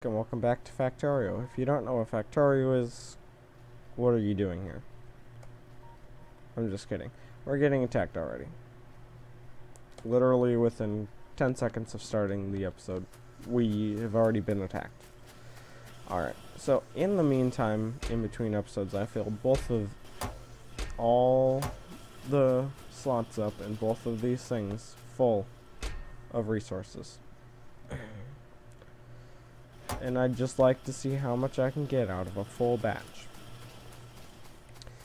And welcome back to Factorio. If you don't know what Factorio is, what are you doing here? I'm just kidding. We're getting attacked already. Literally within 10 seconds of starting the episode, we have already been attacked. Alright, so in the meantime, in between episodes, I filled both of all the slots up and both of these things full of resources. And I'd just like to see how much I can get out of a full batch.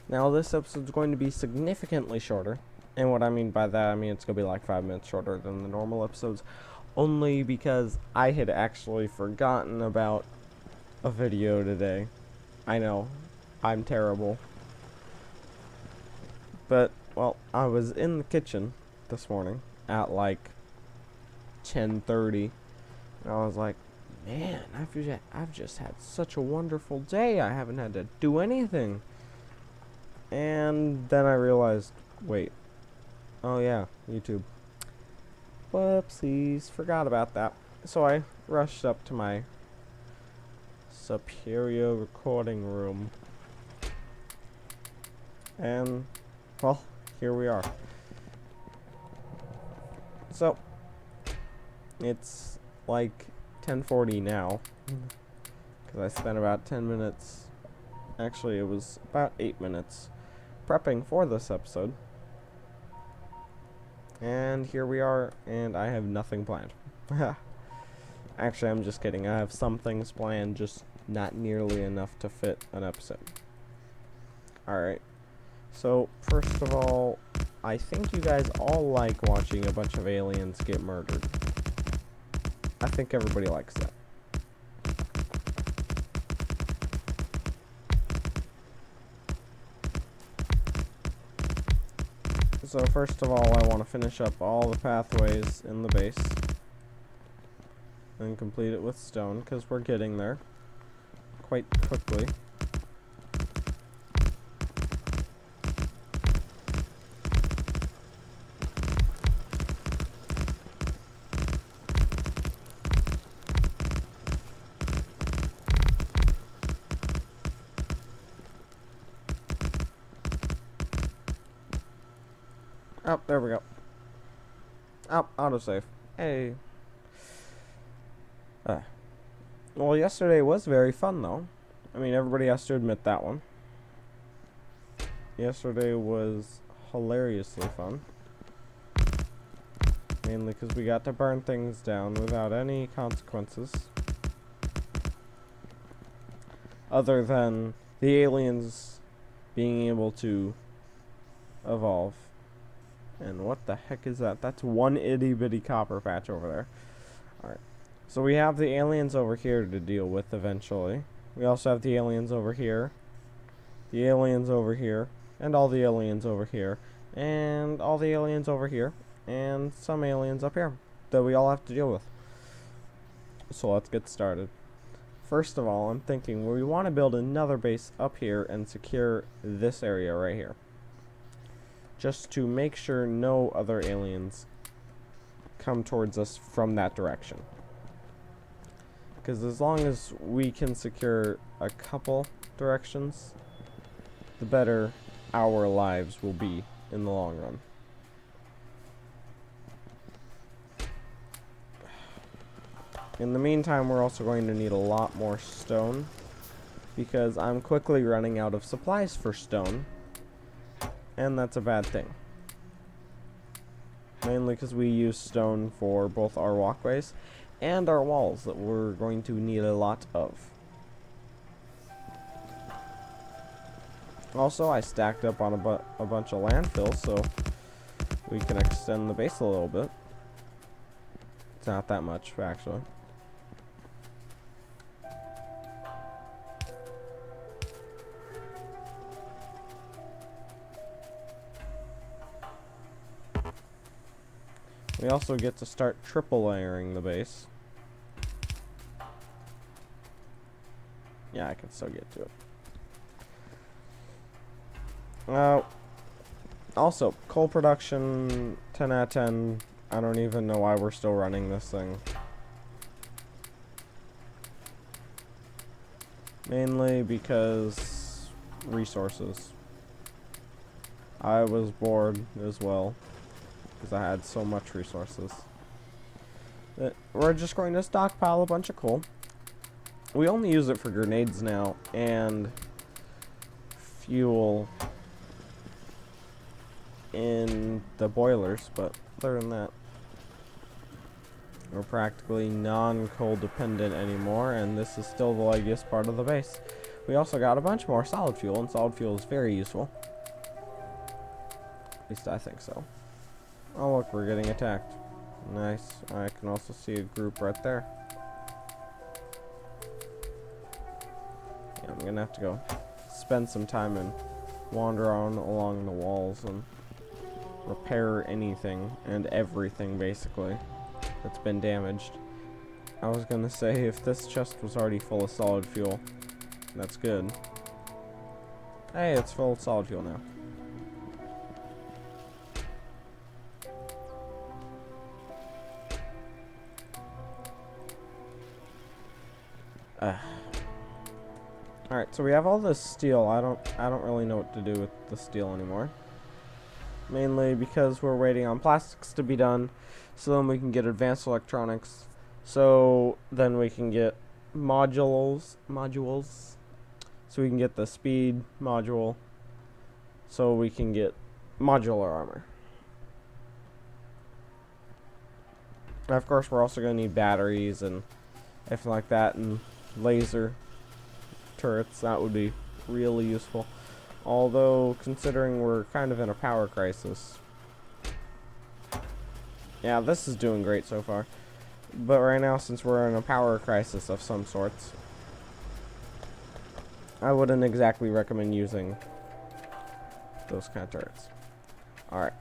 Now this episode's going to be significantly shorter, and what I mean by that, I mean it's going to be like 5 minutes shorter than the normal episodes, only because I had actually forgotten about a video today. I know, I'm terrible. But, well, I was in the kitchen this morning at like 10:30, and I was like, man, I've just had such a wonderful day. I haven't had to do anything. And then I realized, wait. Oh yeah, YouTube. Whoopsies, forgot about that. So I rushed up to my superior recording room. And, well, here we are. So, it's like 10:40 now, because I spent about 10 minutes, actually it was about 8 minutes, prepping for this episode. And here we are, and I have nothing planned. Actually, I'm just kidding. I have some things planned, just not nearly enough to fit an episode. Alright, so first of all, I think you guys all like watching a bunch of aliens get murdered. I think everybody likes that. So first of all, I want to finish up all the pathways in the base and complete it with stone, because we're getting there quite quickly. Oh, there we go. Oh, autosave. Hey. Well, yesterday was very fun, though. I mean, everybody has to admit that one. Yesterday was hilariously fun. Mainly because we got to burn things down without any consequences. Other than the aliens being able to evolve. And what the heck is that? That's one itty bitty copper patch over there. Alright. So we have the aliens over here to deal with eventually. We also have the aliens over here. The aliens over here. And all the aliens over here. And all the aliens over here. And some aliens up here that we all have to deal with. So let's get started. First of all, I'm thinking we want to build another base up here and secure this area right here. Just to make sure no other aliens come towards us from that direction. Because as long as we can secure a couple directions, the better our lives will be in the long run. In the meantime, we're also going to need a lot more stone, because I'm quickly running out of supplies for stone. And that's a bad thing. Mainly because we use stone for both our walkways and our walls that we're going to need a lot of. Also, I stacked up on a bunch of landfill so we can extend the base a little bit. It's not that much, actually. We also get to start triple layering the base. Yeah, I can still get to it. Also, coal production, 10 out of 10. I don't even know why we're still running this thing. Mainly because resources. I was bored as well because I had so much resources. We're just going to stockpile a bunch of coal. We only use it for grenades now and fuel in the boilers, but other than that, we're practically non-coal dependent anymore, and this is still the leggiest part of the base. We also got a bunch more solid fuel, and solid fuel is very useful. At least I think so. Oh look, we're getting attacked. Nice. I can also see a group right there. Yeah, I'm gonna have to go spend some time and wander on along the walls and repair anything and everything basically that's been damaged. I was gonna say if this chest was already full of solid fuel, that's good. Hey, it's full of solid fuel now. Alright, so we have all this steel. I don't really know what to do with the steel anymore. Mainly because we're waiting on plastics to be done, so then we can get advanced electronics. So then we can get modules. So we can get the speed module. So we can get modular armor. And of course, we're also going to need batteries and everything like that, and laser turrets. That would be really useful. Although, considering we're kind of in a power crisis. Yeah, this is doing great so far. But right now, since we're in a power crisis of some sorts, I wouldn't exactly recommend using those kind of turrets. Alright.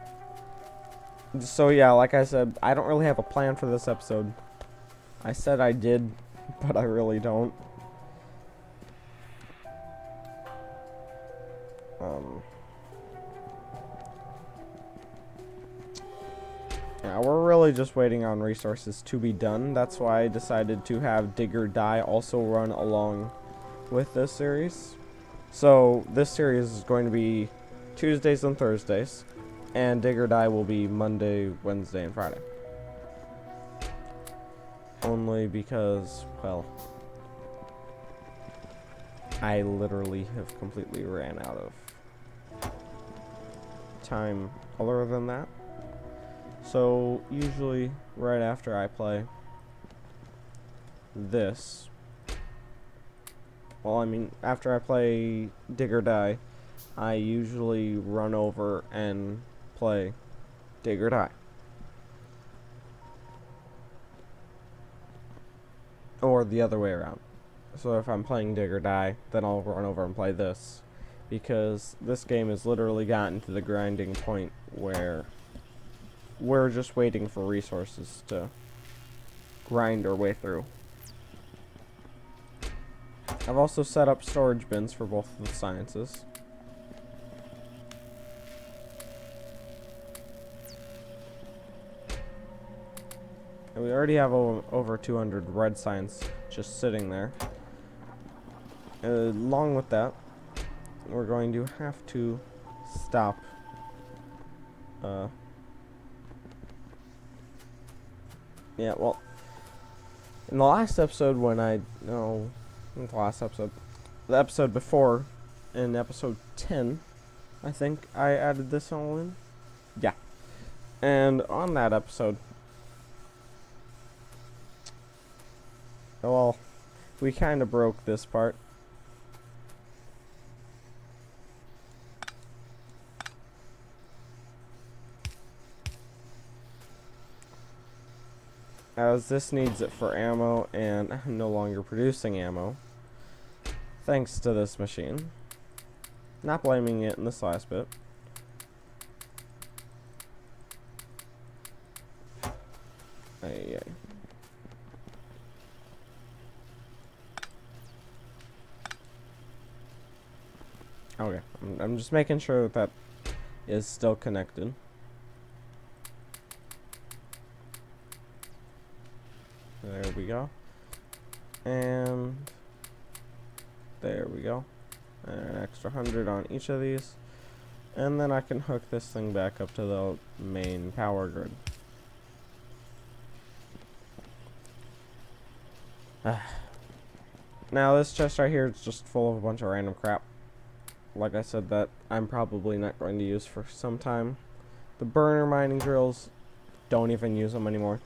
So yeah, like I said, I don't really have a plan for this episode. I said I did, but I really don't. Yeah, we're really just waiting on resources to be done. That's why I decided to have Dig or Die also run along with this series. So this series is going to be Tuesdays and Thursdays, and Dig or Die will be Monday, Wednesday, and Friday. Only because, well, I literally have completely ran out of time other than that. So usually right after I play this, well, I mean, after I play Dig or Die, I usually run over and play Dig or Die. Or the other way around. So if I'm playing Dig or Die, then I'll run over and play this. Because this game has literally gotten to the grinding point where we're just waiting for resources to grind our way through. I've also set up storage bins for both of the sciences. And we already have over 200 red science just sitting there. Along with that, we're going to have to stop yeah, well, in the last episode not the last episode, the episode before, in episode 10, I think I added this all in. Yeah. And on that episode, well, we kind of broke this part. As this needs it for ammo, and I'm no longer producing ammo, thanks to this machine. Not blaming it in this last bit. Okay, I'm just making sure that is still connected. There we go. And There we go. And an extra 100 on each of these. And then I can hook this thing back up to the main power grid. Now this chest right here is just full of a bunch of random crap. Like I said, that I'm probably not going to use for some time. The burner mining drills, don't even use them anymore.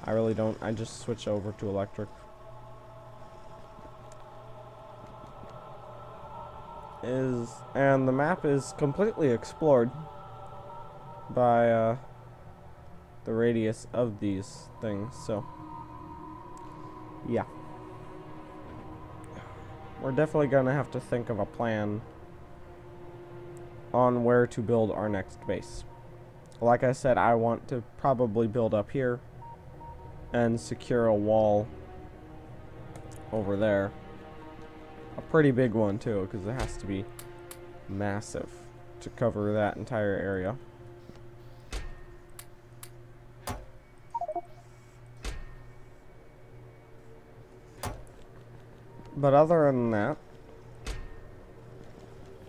I really don't. I just switch over to electric. And the map is completely explored by the radius of these things, so yeah. We're definitely gonna have to think of a plan on where to build our next base. Like I said, I want to probably build up here and secure a wall over there. A pretty big one too, because it has to be massive to cover that entire area. But other than that,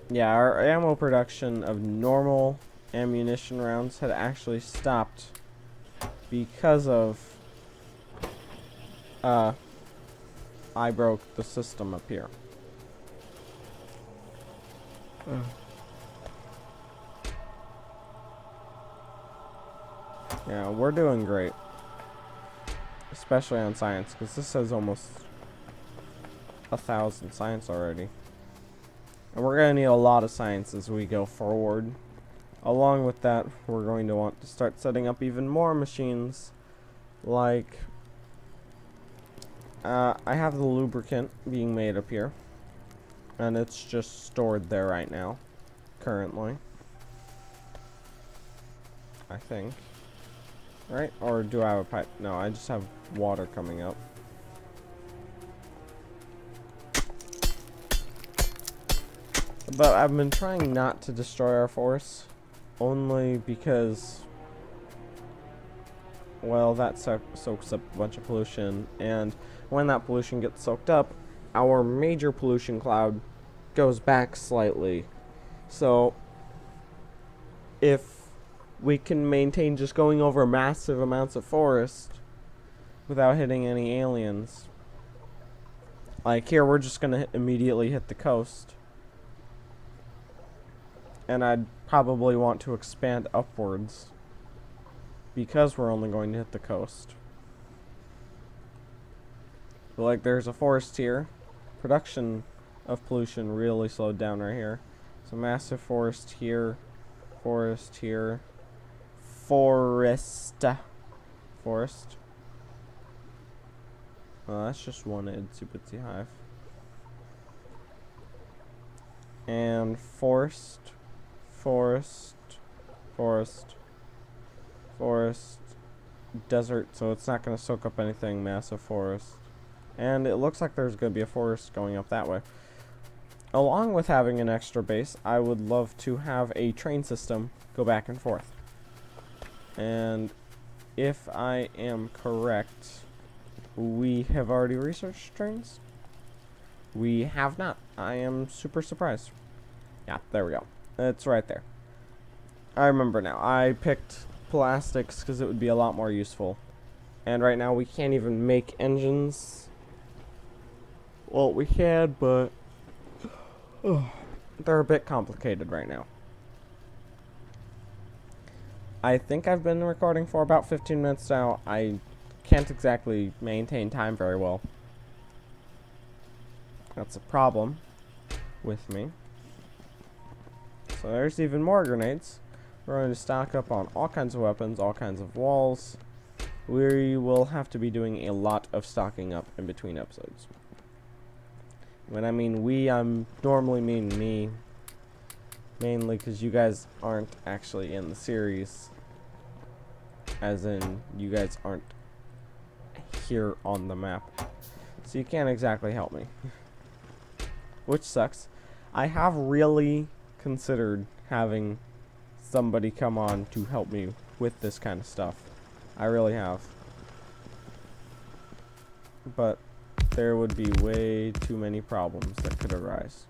yeah, our ammo production of normal ammunition rounds had actually stopped because of I broke the system up here. Yeah, we're doing great, especially on science, because this has almost 1,000 science already. And we're going to need a lot of science as we go forward. Along with that, we're going to want to start setting up even more machines. Like, I have the lubricant being made up here. And it's just stored there right now, currently. I think. Right? Or do I have a pipe? No, I just have water coming up. But I've been trying not to destroy our forests, only because, well, that soaks up a bunch of pollution, and when that pollution gets soaked up, our major pollution cloud goes back slightly. So, if we can maintain just going over massive amounts of forest without hitting any aliens, like here, we're just gonna immediately hit the coast. And I'd probably want to expand upwards because we're only going to hit the coast. But like, there's a forest here. Production of pollution really slowed down right here. So massive forest here, forest here, forest. Well, that's just one itsy bitsy hive. And forest. Desert, so it's not going to soak up anything. Massive forest. And it looks like there's going to be a forest going up that way. Along with having an extra base, I would love to have a train system go back and forth. And if I am correct, we have already researched trains? We have not. I am super surprised. Yeah, there we go. It's right there. I remember now. I picked plastics because it would be a lot more useful. And right now we can't even make engines. Well, we had, but they're a bit complicated right now. I think I've been recording for about 15 minutes now. I can't exactly maintain time very well. That's a problem with me. So there's even more grenades. We're going to stock up on all kinds of weapons, all kinds of walls. We will have to be doing a lot of stocking up in between episodes. When I mean we, I'm normally mean me. Mainly because you guys aren't actually in the series. As in, you guys aren't here on the map. So you can't exactly help me. Which sucks. I have really considered having somebody come on to help me with this kind of stuff. I really have. But there would be way too many problems that could arise.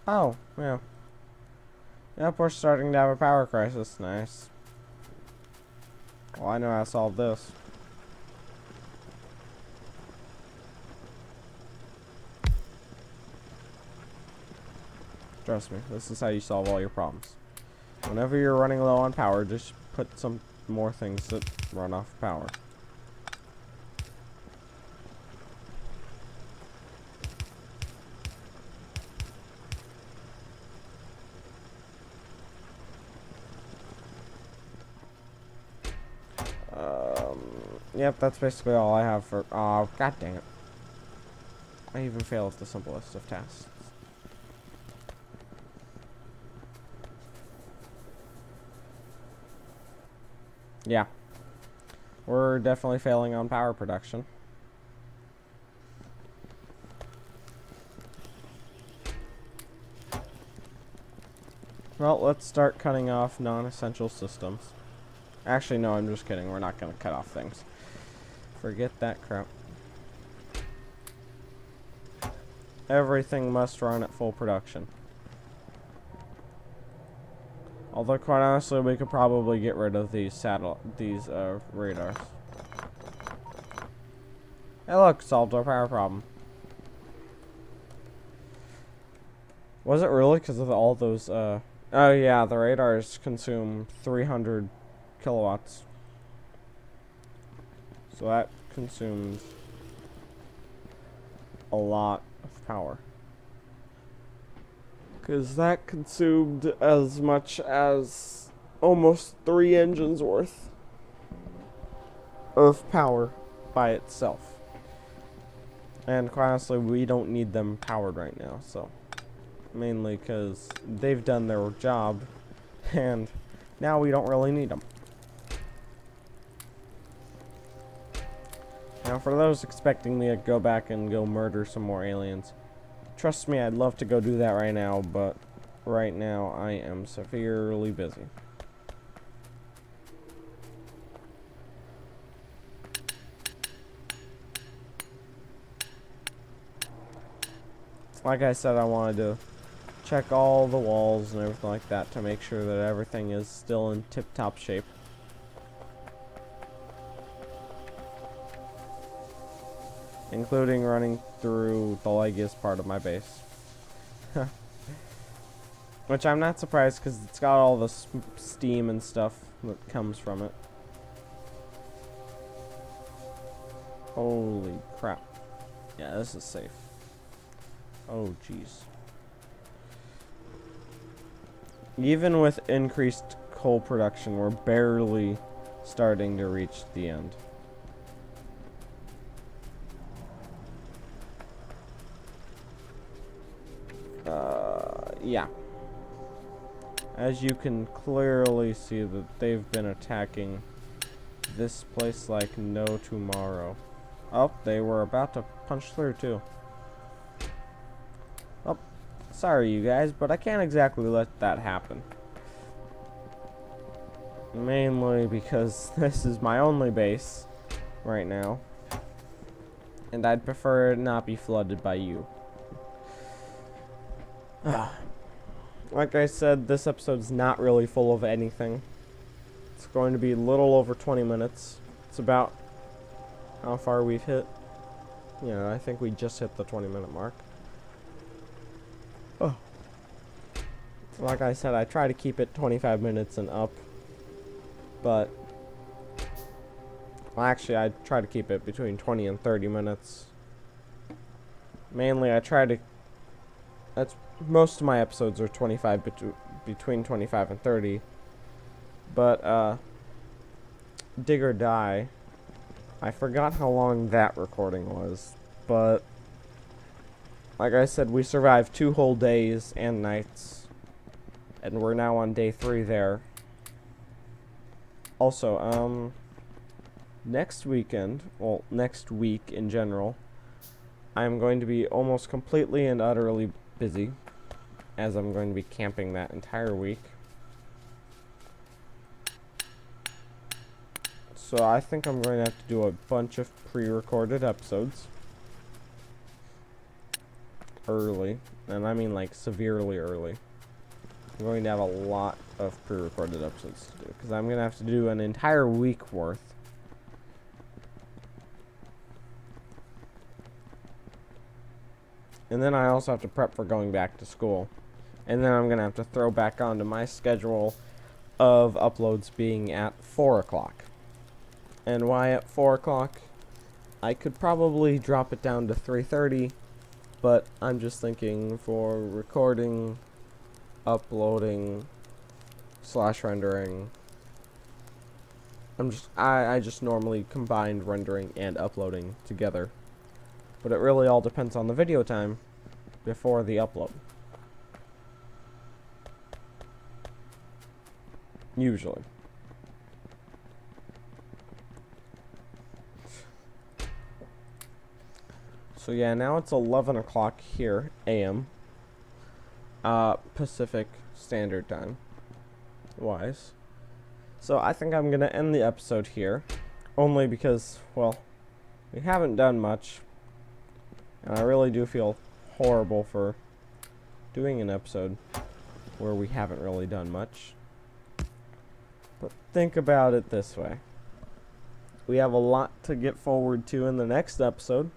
Oh, yeah. Yep, we're starting to have a power crisis. Nice. Well, I know how to solve this. Trust me, this is how you solve all your problems. Whenever you're running low on power, just put some more things that run off power. Yep, that's basically all I have for... Oh, god dang it. I even fail at the simplest of tasks. Yeah. We're definitely failing on power production. Well, let's start cutting off non-essential systems. Actually, no, I'm just kidding. We're not going to cut off things. Forget that crap. Everything must run at full production. Although, quite honestly, we could probably get rid of these radars. Hey, look, solved our power problem. Was it really because of all those, Oh, yeah, the radars consume 300 kilowatts. So that consumes a lot of power. Because that consumed as much as almost 3 engines worth of power by itself. And quite honestly, we don't need them powered right now, so... Mainly because they've done their job, and now we don't really need them. Now, for those expecting me to go back and go murder some more aliens, trust me, I'd love to go do that right now, but right now I am severely busy. Like I said, I wanted to check all the walls and everything like that to make sure that everything is still in tip-top shape. Including running through the leggiest part of my base. Which I'm not surprised because it's got all the steam and stuff that comes from it. Holy crap. Yeah, this is safe. Oh, jeez. Even with increased coal production, we're barely starting to reach the end. Yeah. As you can clearly see that they've been attacking this place like no tomorrow. Oh, they were about to punch through too. Oh, sorry you guys, but I can't exactly let that happen. Mainly because this is my only base right now. And I'd prefer it not be flooded by you. Like I said, this episode's not really full of anything. It's going to be a little over 20 minutes. It's about how far we've hit. Yeah, I think we just hit the 20-minute mark. Oh. Like I said, I try to keep it 25 minutes and up. But... well, actually, I try to keep it between 20 and 30 minutes. Mainly, I try to... most of my episodes are between 25 and 30. But, Dig or Die, I forgot how long that recording was. But, like I said, we survived 2 whole days and nights. And we're now on day 3 there. Also, next weekend, well, next week in general, I'm going to be almost completely and utterly busy, as I'm going to be camping that entire week. So I think I'm going to have to do a bunch of pre-recorded episodes early, and I mean like severely early. I'm going to have a lot of pre-recorded episodes to do because I'm going to have to do an entire week worth. And then I also have to prep for going back to school. And then I'm going to have to throw back onto my schedule of uploads being at 4 o'clock. And why at 4 o'clock? I could probably drop it down to 3:30, but I'm just thinking for recording, uploading, /rendering. I just normally combined rendering and uploading together. But it really all depends on the video time before the upload. Usually. So yeah, now it's 11 o'clock here, AM. Pacific Standard Time wise. So I think I'm gonna end the episode here. Only because, well, we haven't done much. And I really do feel horrible for doing an episode where we haven't really done much. But think about it this way. We have a lot to get forward to in the next episode,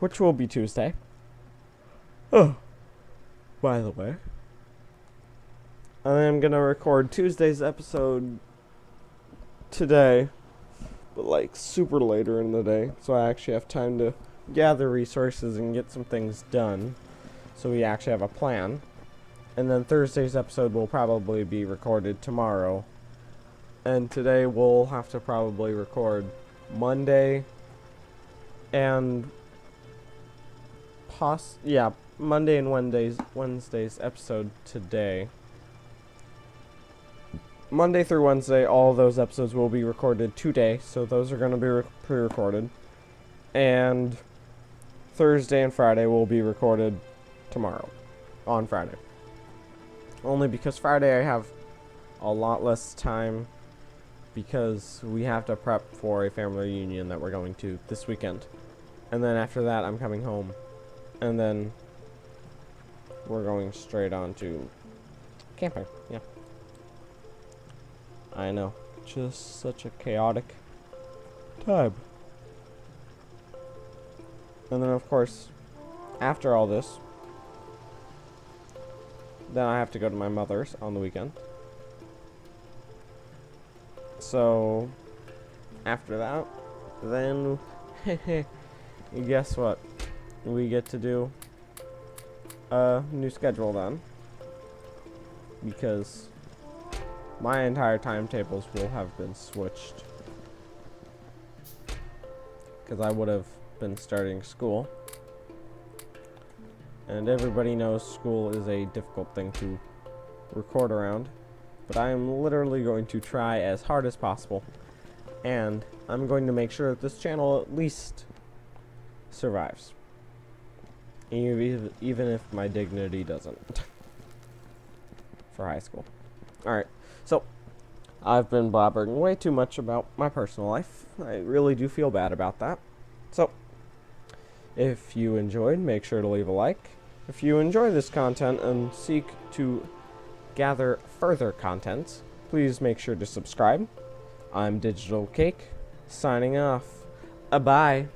which will be Tuesday. Oh, by the way. I'm going to record Tuesday's episode today, but like super later in the day, so I actually have time to gather resources and get some things done, so we actually have a plan. And then Thursday's episode will probably be recorded tomorrow, and today we'll have to probably record Monday and Monday and Wednesday's episode today. Monday through Wednesday, all of those episodes will be recorded today, so those are going to be pre-recorded. And Thursday and Friday will be recorded tomorrow, on Friday. Only because Friday I have a lot less time because we have to prep for a family reunion that we're going to this weekend. And then after that, I'm coming home. And then we're going straight on to camping. Yeah. I know. Just such a chaotic time. And then, of course, after all this, then I have to go to my mother's on the weekend. So, after that, then, guess what? We get to do a new schedule then. Because my entire timetables will have been switched. Because I would have been starting school. And everybody knows school is a difficult thing to record around. But I am literally going to try as hard as possible. And I'm going to make sure that this channel at least survives. Even if my dignity doesn't. For high school. Alright, so I've been blabbering way too much about my personal life. I really do feel bad about that. So, if you enjoyed, make sure to leave a like. If you enjoy this content and seek to gather further content, please make sure to subscribe. I'm Digital Cake, signing off. Bye.